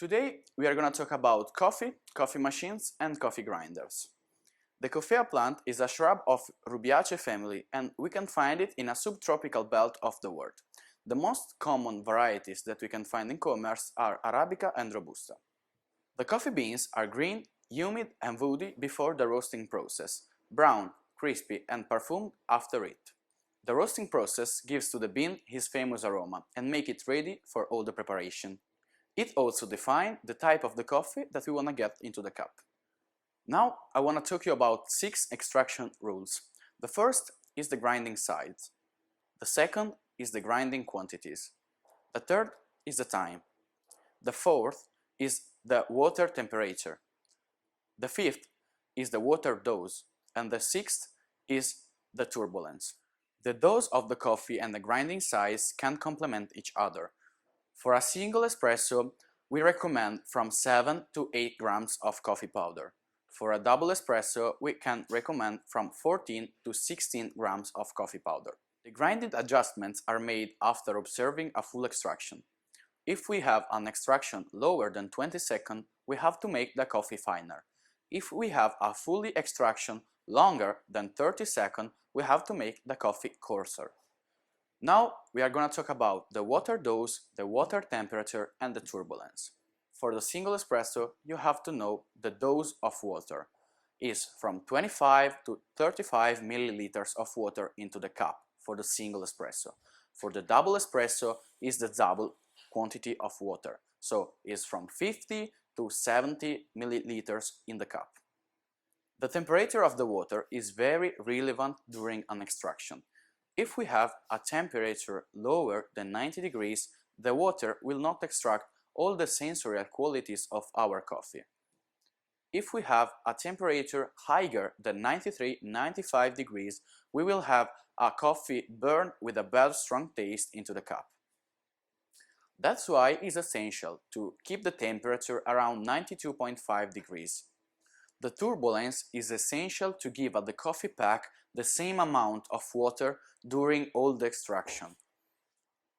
Today we are going to talk about coffee, coffee machines and coffee grinders. The coffea plant is a shrub of Rubiaceae family and we can find it in a subtropical belt of the world. The most common varieties that we can find in commerce are Arabica and Robusta. The coffee beans are green, humid and woody before the roasting process, brown, crispy and perfumed after it. The roasting process gives to the bean his famous aroma and make it ready for all the preparation. It also defines the type of the coffee that we want to get into the cup. Now I want to talk you about 6 extraction rules. The first is the grinding size. The second is the grinding quantities. The third is the time. The fourth is the water temperature. The fifth is the water dose. And the sixth is the turbulence. The dose of the coffee and the grinding size can complement each other. For a single espresso, we recommend from 7 to 8 grams of coffee powder. For a double espresso, we can recommend from 14 to 16 grams of coffee powder. The grinding adjustments are made after observing a full extraction. If we have an extraction lower than 20 seconds, we have to make the coffee finer. If we have a fully extraction longer than 30 seconds, we have to make the coffee coarser. Now we are going to talk about the water dose, the water temperature and the turbulence. For the single espresso, you have to know the dose of water is from 25 to 35 milliliters of water into the cup for the single espresso. For the double espresso is the double quantity of water, so is from 50 to 70 milliliters in the cup. The temperature of the water is very relevant during an extraction. If we have a temperature lower than 90 degrees, the water will not extract all the sensorial qualities of our coffee. If we have a temperature higher than 93-95 degrees, we will have a coffee burn with a bad strong taste into the cup. That's why it's essential to keep the temperature around 92.5 degrees. The turbulence is essential to give at the coffee pack the same amount of water during all the extraction.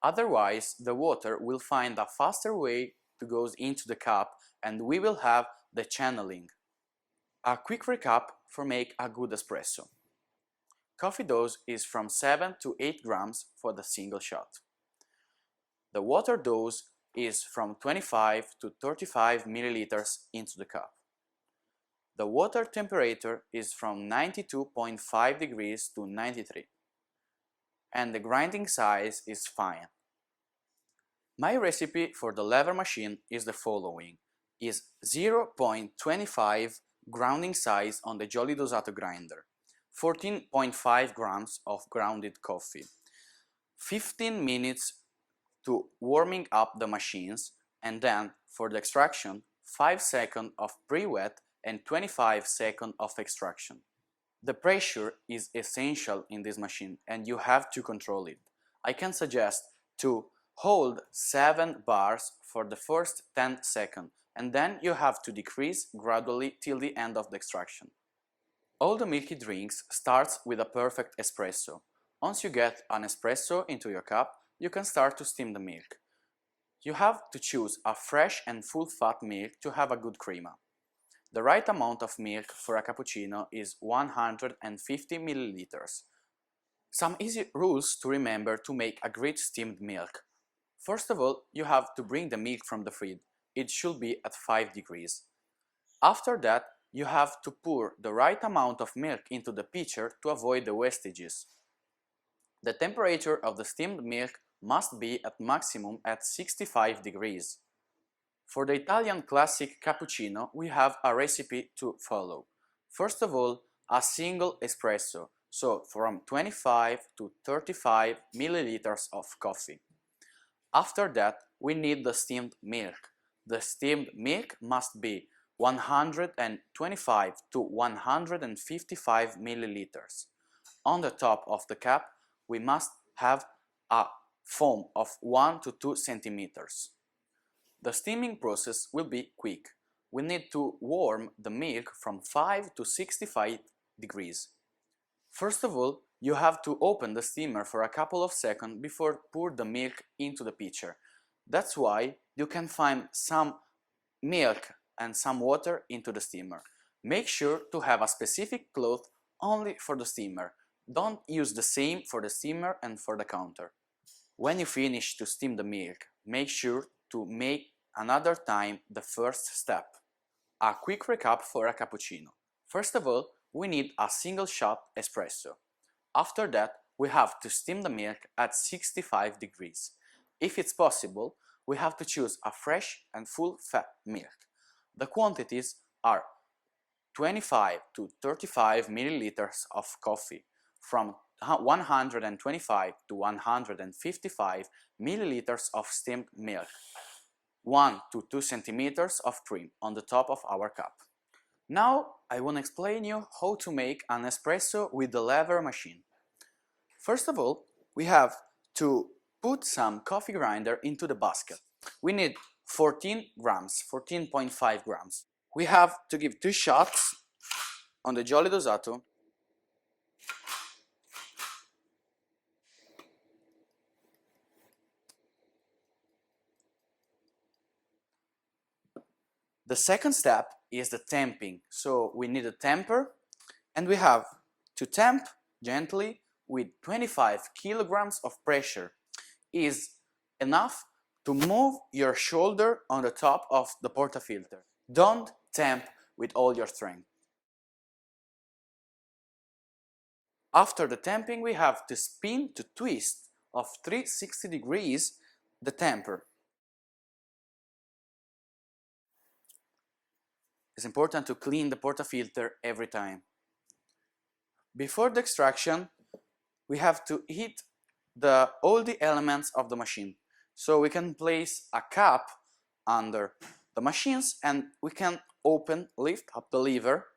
Otherwise, the water will find a faster way to go into the cup and we will have the channeling. A quick recap for make a good espresso. Coffee dose is from 7 to 8 grams for the single shot. The water dose is from 25 to 35 milliliters into the cup. The water temperature is from 92.5 degrees to 93. And the grinding size is fine. My recipe for the lever machine is the following. Is 0.25 grounding size on the Jolly Dosato grinder, 14.5 grams of grounded coffee, 15 minutes to warming up the machines, and then for the extraction 5 seconds of pre-wet and 25 seconds of extraction. The pressure is essential in this machine and you have to control it. I can suggest to hold 7 bars for the first 10 seconds and then you have to decrease gradually till the end of the extraction. All the milky drinks starts with a perfect espresso. Once you get an espresso into your cup, you can start to steam the milk. You have to choose a fresh and full fat milk to have a good crema. The right amount of milk for a cappuccino is 150 milliliters. Some easy rules to remember to make a great steamed milk. First of all, you have to bring the milk from the fridge. It should be at 5 degrees. After that, you have to pour the right amount of milk into the pitcher to avoid the wastages. The temperature of the steamed milk must be at maximum at 65 degrees. For the Italian classic cappuccino, we have a recipe to follow. First of all, a single espresso, so from 25 to 35 milliliters of coffee. After that, we need the steamed milk. The steamed milk must be 125 to 155 milliliters. On the top of the cup, we must have a foam of 1 to 2 centimeters. The steaming process will be quick. We need to warm the milk from 5 to 65 degrees. First of all, you have to open the steamer for a couple of seconds before pour the milk into the pitcher. That's why you can find some milk and some water into the steamer. Make sure to have a specific cloth only for the steamer. Don't use the same for the steamer and for the counter. When you finish to steam the milk, make sure to make another time the first step. A quick recap for a cappuccino. First of all, we need a single shot espresso. After that, we have to steam the milk at 65 degrees. If it's possible, we have to choose a fresh and full fat milk. The quantities are 25 to 35 milliliters of coffee, from 125 to 155 milliliters of steamed milk, 1 to 2 centimeters of cream on the top of our cup. Now I want to explain you how to make an espresso with the lever machine. First of all, we have to put some coffee grinder into the basket. We need 14 grams, 14.5 grams. We have to give 2 shots on the Jolly Dosato. The second step is the temping. So we need a temper, and we have to temp gently with 25 kilograms of pressure. Is enough to move your shoulder on the top of the portafilter. Don't temp with all your strength. After the temping, we have to spin to twist of 360 degrees the temper. It's important to clean the portafilter every time. Before the extraction, we have to heat all the elements of the machine. So we can place a cap under the machines and we can lift up the lever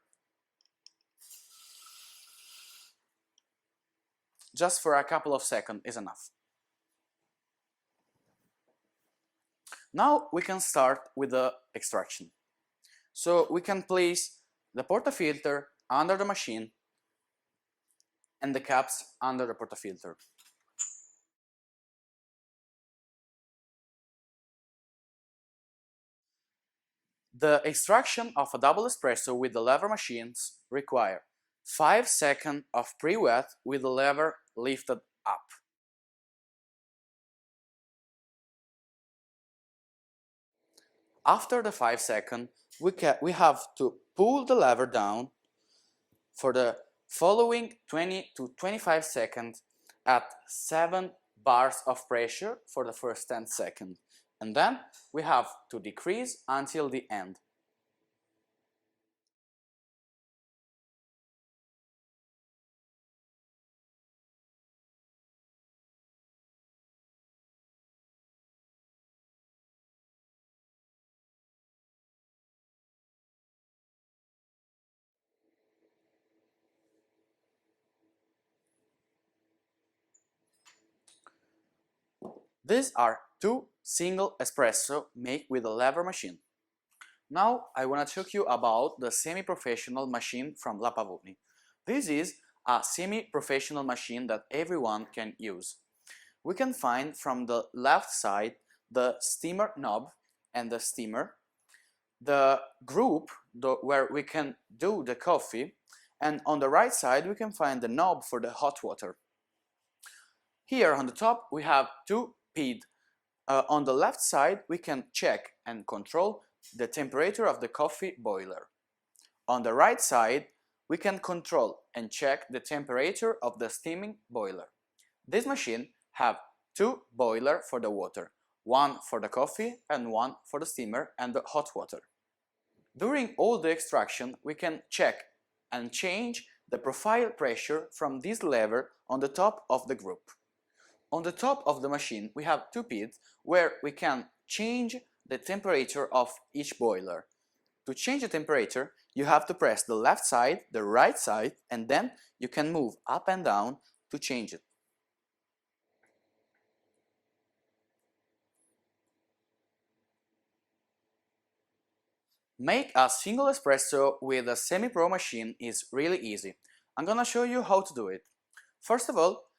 just for a couple of seconds is enough. Now we can start with the extraction. So we can place the portafilter under the machine and the caps under the portafilter. The extraction of a double espresso with the lever machines require 5 seconds of pre-wet with the lever lifted up. After the 5 seconds, we have to pull the lever down for the following 20 to 25 seconds at 7 bars of pressure for the first 10 seconds. And then we have to decrease until the end. These are 2 single espresso made with a lever machine. Now I want to talk you about the semi-professional machine from La Pavoni. This is a semi-professional machine that everyone can use. We can find from the left side the steamer knob and the steamer, the group where we can do the coffee, and on the right side we can find the knob for the hot water. Here on the top we have 2 PID. On the left side we can check and control the temperature of the coffee boiler. On the right side we can control and check the temperature of the steaming boiler. This machine have 2 boilers for the water, one for the coffee and one for the steamer and the hot water. During all the extraction we can check and change the profile pressure from this lever on the top of the group. On the top of the machine we have 2 PIDs where we can change the temperature of each boiler. To change the temperature you have to press the left side, the right side, and then you can move up and down to change it. Make a single espresso with a semi-pro machine is really easy. I'm gonna show you how to do it. First of all,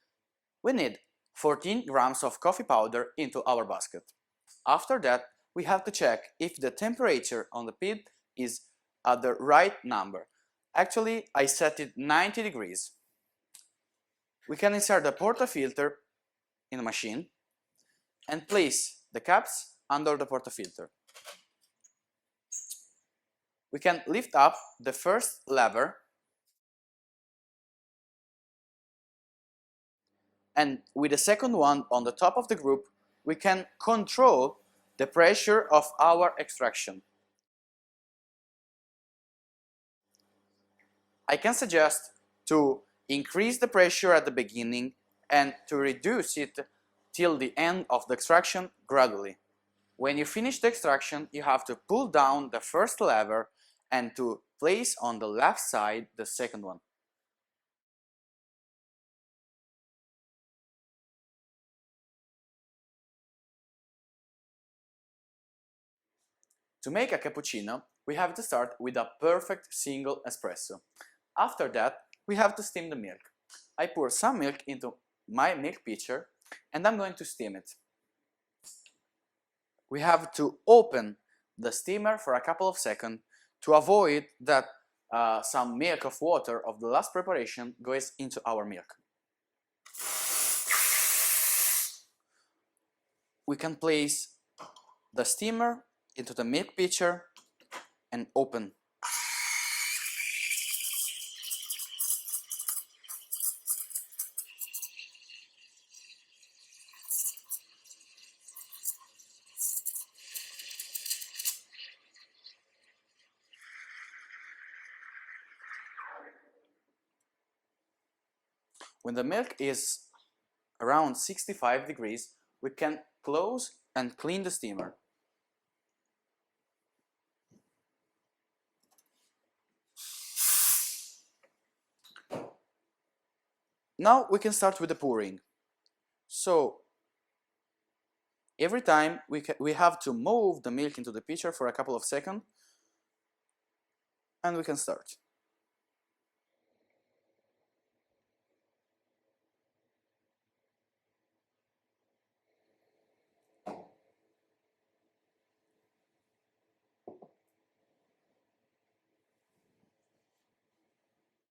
we need 14 grams of coffee powder into our basket. After that, we have to check if the temperature on the pit is at the right number. Actually, I set it 90 degrees. We can insert the portafilter in the machine and place the caps under the portafilter. We can lift up the first lever and with the second one on the top of the group, we can control the pressure of our extraction. I can suggest to increase the pressure at the beginning and to reduce it till the end of the extraction gradually. When you finish the extraction, you have to pull down the first lever and to place on the left side the second one. To make a cappuccino, we have to start with a perfect single espresso. After that, we have to steam the milk. I pour some milk into my milk pitcher and I'm going to steam it. We have to open the steamer for a couple of seconds to avoid that some milk of water of the last preparation goes into our milk. We can place the steamer into the milk pitcher and open. When the milk is around 65 degrees, we can close and clean the steamer. Now we can start with the pouring. So every time we have to move the milk into the pitcher for a couple of seconds and we can start.